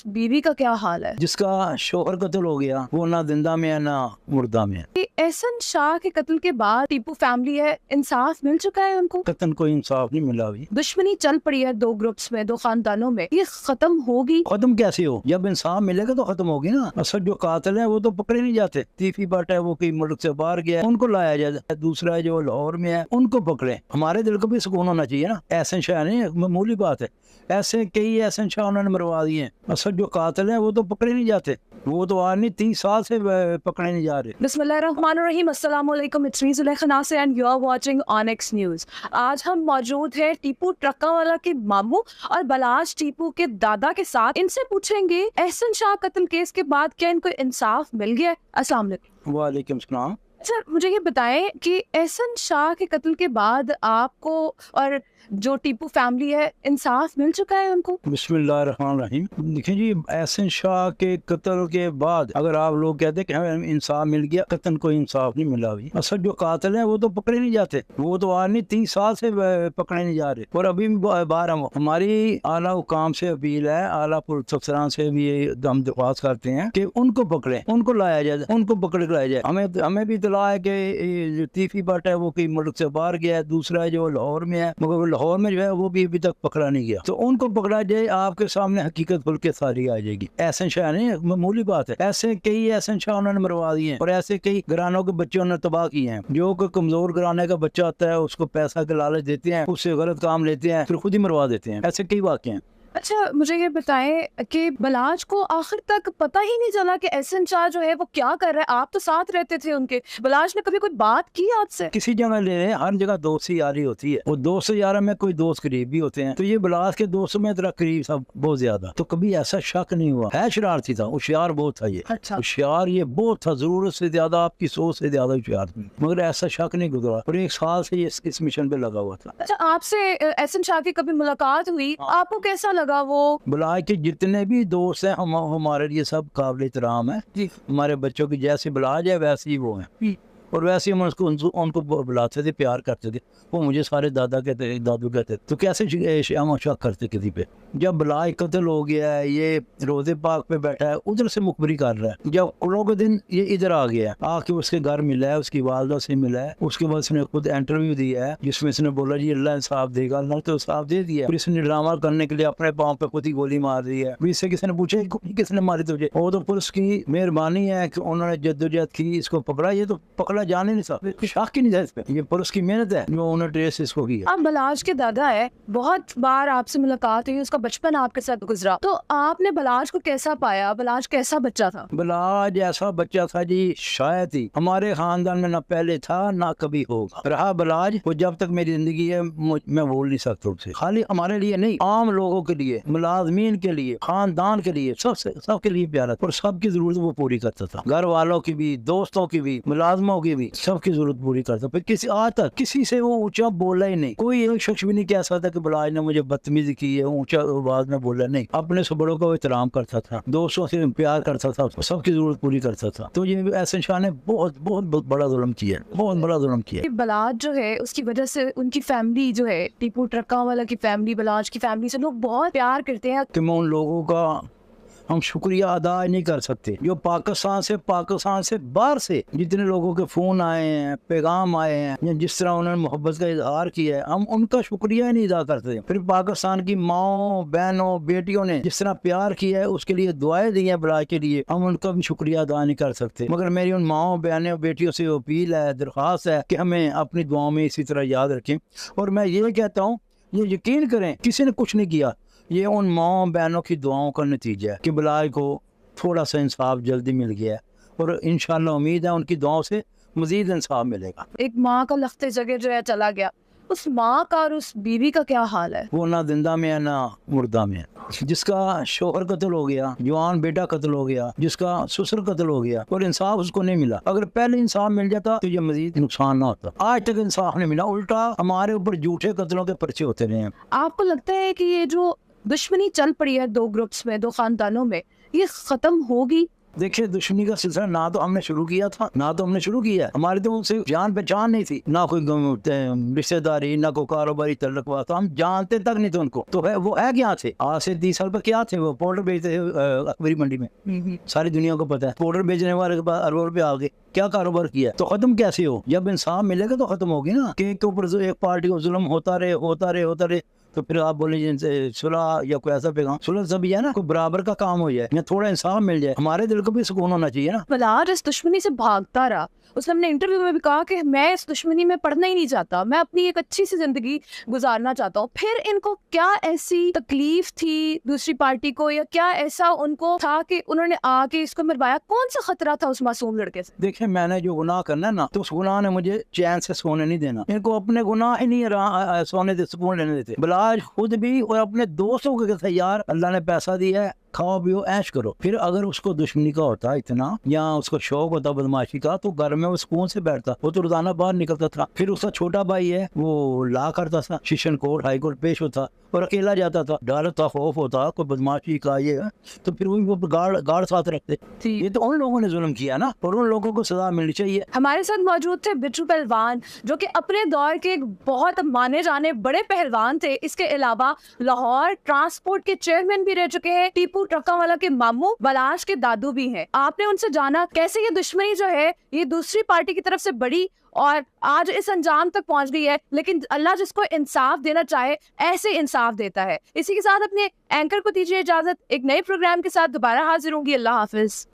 बीवी का क्या हाल है? जिसका शोहर कत्ल हो गया वो ना जिंदा में है ना मुर्दा में है। एहसन शाह के कत्ल के बाद टीपू फैमिली है, इंसाफ मिल चुका है उनको? कतन कोई इंसाफ नहीं मिला अभी। दुश्मनी चल पड़ी है दो ग्रुप्स में, दो खानदानों में, ये खत्म होगी? खत्म कैसे हो? जब इंसाफ मिलेगा तो खत्म होगी ना। असल जो कातिल है वो तो पकड़े नहीं जाते। तीफी बट है वो कई मुल्क से बाहर गया है, उनको लाया जाए। दूसरा जो लाहौर में है उनको पकड़े। हमारे दिल को भी सुकून होना चाहिए ना। एहसन शाह नहीं, मामूली बात है। ऐसे कई एहसन शाह उन्होंने मरवा दिए हैं। असल जो कातिल है वो तो पकड़े नहीं जाते। वो तो आज नहीं 30 साल से पकड़े नहीं जा रहे। बिस्मिल्लाहिर्रहमानिर्रहीम, अस्सलाम वालेकुम, it's me Zulekha Nasir and you are watching Onex news. आज हम मौजूद हैं टीपू ट्रकावाला के मामू और बलाश टीपू के दादा के साथ। इनसे पूछेंगे एहसन शाह कत्ल केस के बाद क्या इनको इंसाफ मिल गया? अस्सलाम वालेकुम। वालेकुम सलाम। सर मुझे ये बताएं कि एहसन शाह के कत्ल के बाद आपको और जो टीपू फैमिली है इंसाफ मिल चुका है उनको? बिस्मिल्लाहिर्रहमानिर्रहीम। देखिए जी, एहसन शाह के कत्ल के बाद अगर आप लोग कहते हैं कि हमें इंसाफ मिल गया, कतन कोई इंसाफ नहीं मिला अभी। असल जो कातिल है वो तो पकड़े नहीं जाते। वो तो आज नहीं 30 साल से पकड़े नहीं जा रहे। और अभी बार हमारी आला हुकाम से अपील है, आला पुलिस अफसरान से भी हम दरख्वास्त करते हैं कि उनको पकड़े, उनको लाया जाए, उनको पकड़ के लाया जाए। हमें भी इतला है कि जो तीफी बट है वो कई मुल्क से बाहर गया है। दूसरा जो लाहौर में है, मगर लाहौर में जो है वो भी अभी तक पकड़ा नहीं गया। तो उनको पकड़ा जाए, आपके सामने हकीकत खुल के सारी आ जाएगी। एहसन शाह नहीं, मामूली बात है। ऐसे कई एहसन शाह उन्होंने मरवा दिए हैं और ऐसे कई घरानों के बच्चे उन्होंने तबाह किए हैं। जो कोई कमजोर घराने का बच्चा होता है उसको पैसा के लालच देते हैं, उससे गलत काम लेते हैं, फिर खुद ही मरवा देते हैं। ऐसे कई वाक़े हैं। अच्छा मुझे ये बताएं कि बलाज को आखिर तक पता ही नहीं चला कि एहसन शाह जो है वो क्या कर रहा है। आप तो साथ रहते थे उनके। बलाज ने कभी कोई बात की आपसे? किसी जगह ले रहे हैं, हर जगह दोस्ती यारी होती है। वो दोस्त यार में कोई दोस्त करीब भी होते हैं। तो ये बलाज के दोस्तों में तेरा करीब सब बहुत ज्यादा। तो कभी ऐसा शक नहीं हुआ। है शरारती था, होशियार बहुत था ये। अच्छा। होशियार ये बहुत था, जरूरत से ज्यादा, आपकी सोच से ज्यादा होशियार था। मगर ऐसा शक नहीं गुजरा और 1 साल से ये इस मिशन पे लगा हुआ था। अच्छा आपसे एहसन शाह की कभी मुलाकात हुई, आपको कैसा लगा वो? बलाज के जितने भी दोस्त हैं हमारे लिए सब काबिल एहतराम है जी। हमारे बच्चों की जैसे बलाज है वैसे ही वो है और वैसे ही हम उनको बुलाते थे, प्यार करते थे। वो मुझे सारे दादा कहते, दादू कहते। तो कैसे हम शक करते किसी पे? जब बलाज कत्ल हो गया है, ये रोजे पाक पे बैठा है, उधर से मुखबरी कर रहा है। जब कुलों के दिन ये इधर आ गया है, आके उसके घर मिला है, उसकी वालदा से मिला है। उसके बाद उसने खुद इंटरव्यू दिया है जिसमें इसने बोला जी अल्लाह इंसाफ देगा। अल्लाह तो इंसाफ दे दिया। फिर इसने ड्रामा करने के लिए अपने पाँव पे खुद ही गोली मार दी है। फिर इससे किसी ने पूछा किसने मारी तुझे? वो तो पुलिस की मेहरबानी है कि उन्होंने जद्दोजहद की, इसको पकड़ा। ये तो पकड़ा जाने नहीं सकता, शक ही नहीं था इस पे। ये पुलिस की मेहनत है जो उन्होंने ट्रेस इसको की है। आप बलाज के दादा है, बहुत बार आपसे मुलाकात हुई, उसका बचपन आपके साथ गुजरा, तो आपने बलाज को कैसा पाया? बलाज कैसा बच्चा था? बलाज ऐसा बच्चा था जी, शायद ही हमारे खानदान में ना पहले था ना कभी होगा रहा। बलाज वो जब तक मेरी जिंदगी है मैं बोल नहीं सकता उससे। खाली हमारे लिए नहीं, आम लोगों के लिए, मुलाजमीन के लिए, खानदान के लिए, सबके लिए प्यारा था और सबकी जरूरत वो पूरी करता था। घर वालों की भी, दोस्तों की भी, मुलाजमों की भी, सबकी जरूरत पूरी करता। फिर किसी आज तक किसी से वो ऊंचा बोला ही नहीं। कोई एक शख्स भी नहीं कह सकता कि बलाज ने मुझे बदतमीजी की है, ऊंचा आवाज में बोला नहीं। अपने से बड़ों को एहतराम करता था, दोस्तों से प्यार करता था, सबकी जरूरत पूरी करता था। तो ये एहसन शाह ने बहुत बहुत बड़ा जुल्म किया, बहुत बड़ा जुल्म किया। बलाज जो है उसकी वजह से उनकी फैमिली जो है, टीपू ट्रकावाला की फैमिली, बलाज की फैमिली से लोग बहुत प्यार करते हैं। कि मैं उन लोगों का हम शुक्रिया अदा नहीं कर सकते जो पाकिस्तान से बाहर से जितने लोगों के फोन आए हैं, पैगाम आए हैं, या जिस तरह उन्होंने मोहब्बत का इजहार किया है, हम उनका शुक्रिया ही नहीं अदा करते। फिर पाकिस्तान की माओ, बहनों, बेटियों ने जिस तरह प्यार किया है, उसके लिए दुआएं दी हैं बलाज के लिए, हम उनका भी शुक्रिया अदा नहीं कर सकते। मगर मेरी उन माओ, बहनों, बेटियों से अपील है, दरख्वास्त है कि हमें अपनी दुआओं में इसी तरह याद रखें। और मैं ये कहता हूँ, ये यकीन करें, किसी ने कुछ नहीं किया, ये उन माओ बहनों की दुआओं का नतीजा है कि बलाज को थोड़ा सा इंसाफ जल्दी मिल गया है और इंशाल्लाह उम्मीद है उनकी दुआओं से मजीद इंसाफ मिलेगा। एक माँ का लख्ते जगह जो है चला गया, उस माँ का और उस बीवी का क्या हाल है? वो ना जिंदा में है ना मुर्दा में है। जिसका शोहर कत्ल हो गया, जवान बेटा कत्ल हो गया, जिसका ससुर कत्ल हो गया और इंसाफ उसको नहीं मिला। अगर पहले इंसाफ मिल जाता तो ये मजीद नुकसान ना होता। आज तक इंसाफ नहीं मिला, उल्टा हमारे ऊपर झूठे कत्लों के पर्चे होते रहे हैं। आपको लगता है कि ये जो दुश्मनी चल पड़ी है दो ग्रुप्स में, दो खानदानों में, ये खत्म होगी? देखिए दुश्मनी का सिलसिला ना तो हमने शुरू किया था, ना तो हमने शुरू किया, हमारी तो उनसे जान पहचान नहीं थी, ना कोई रिश्तेदारी, ना कोई कारोबारी तल्लुक हुआ, तो हम जानते तक नहीं थे उनको। तो है वो है क्या थे, आज से 30 साल पर क्या थे, वो पाउडर बेचते थे अकबरी मंडी में, सारी दुनिया को पता है। पाउडर बेचने वाले के बाद अरबों रुपये आ गए, क्या कारोबार किया, तो खत्म कैसे हो? जब इंसाफ मिलेगा तो खत्म होगी ना, कि एक के ऊपर एक पार्टी को जुल्म होता रहे, तो फिर आप बोले जिनसे सुलह या कोई ऐसा पैगाम, सुलह सब है ना, कोई बराबर का काम हो जाए या थोड़ा इंसाफ मिल जाए, हमारे दिल को भी सुकून होना चाहिए ना। बलाज इस दुश्मनी से भागता रहा, उसने अपने इंटरव्यू में भी कहा कि मैं इस दुश्मनी में पढ़ना ही नहीं चाहता, मैं अपनी एक अच्छी सी जिंदगी गुजारना चाहता हूँ। फिर इनको क्या ऐसी तकलीफ थी दूसरी पार्टी को, या क्या ऐसा उनको था कि उन्होंने आके इसको मरवाया? कौन सा खतरा था उस मासूम लड़के से? देखिए मैंने जो गुनाह करना है ना, तो उस गुनाह ने मुझे चैन से सोने नहीं देना, इनको अपने गुनाह ही नहीं सोने दे, सुकून लेने देते। बलाज खुद भी और अपने दोस्तों को कहता है यार अल्लाह ने पैसा दिया है, खाओ पियो ऐश करो। फिर अगर उसको दुश्मनी का होता इतना, या उसको शौक होता बदमाशी का, तो घर में वो सुकून से बैठता, वो तो रोजाना बाहर निकलता था। फिर उसका छोटा भाई है वो ला करता था, सेशन कोर्ट हाई कोर्ट पेश होता और अकेला जाता था, डर होता, खौफ होता कोई बदमाशी का ये, तो फिर वो गार्ड साथ रखते। ये तो उन लोगों ने जुल्म किया ना, और उन लोगों को सजा मिलनी चाहिए। हमारे साथ मौजूद थे बिट्टू पहलवान, जो कि अपने दौर के एक बहुत माने जाने बड़े पहलवान थे। इसके अलावा लाहौर ट्रांसपोर्ट के चेयरमैन भी रह चुके हैं, टीपू ट्रकावाला के मामू, बलाश के दादू भी हैं। आपने उनसे जाना कैसे ये दुश्मनी जो है ये दूसरी पार्टी की तरफ से बड़ी और आज इस अंजाम तक पहुंच गई है, लेकिन अल्लाह जिसको इंसाफ देना चाहे ऐसे इंसाफ देता है। इसी के साथ अपने एंकर को दीजिए इजाजत, एक नए प्रोग्राम के साथ दोबारा हाजिर होंगी। अल्लाह हाफिज।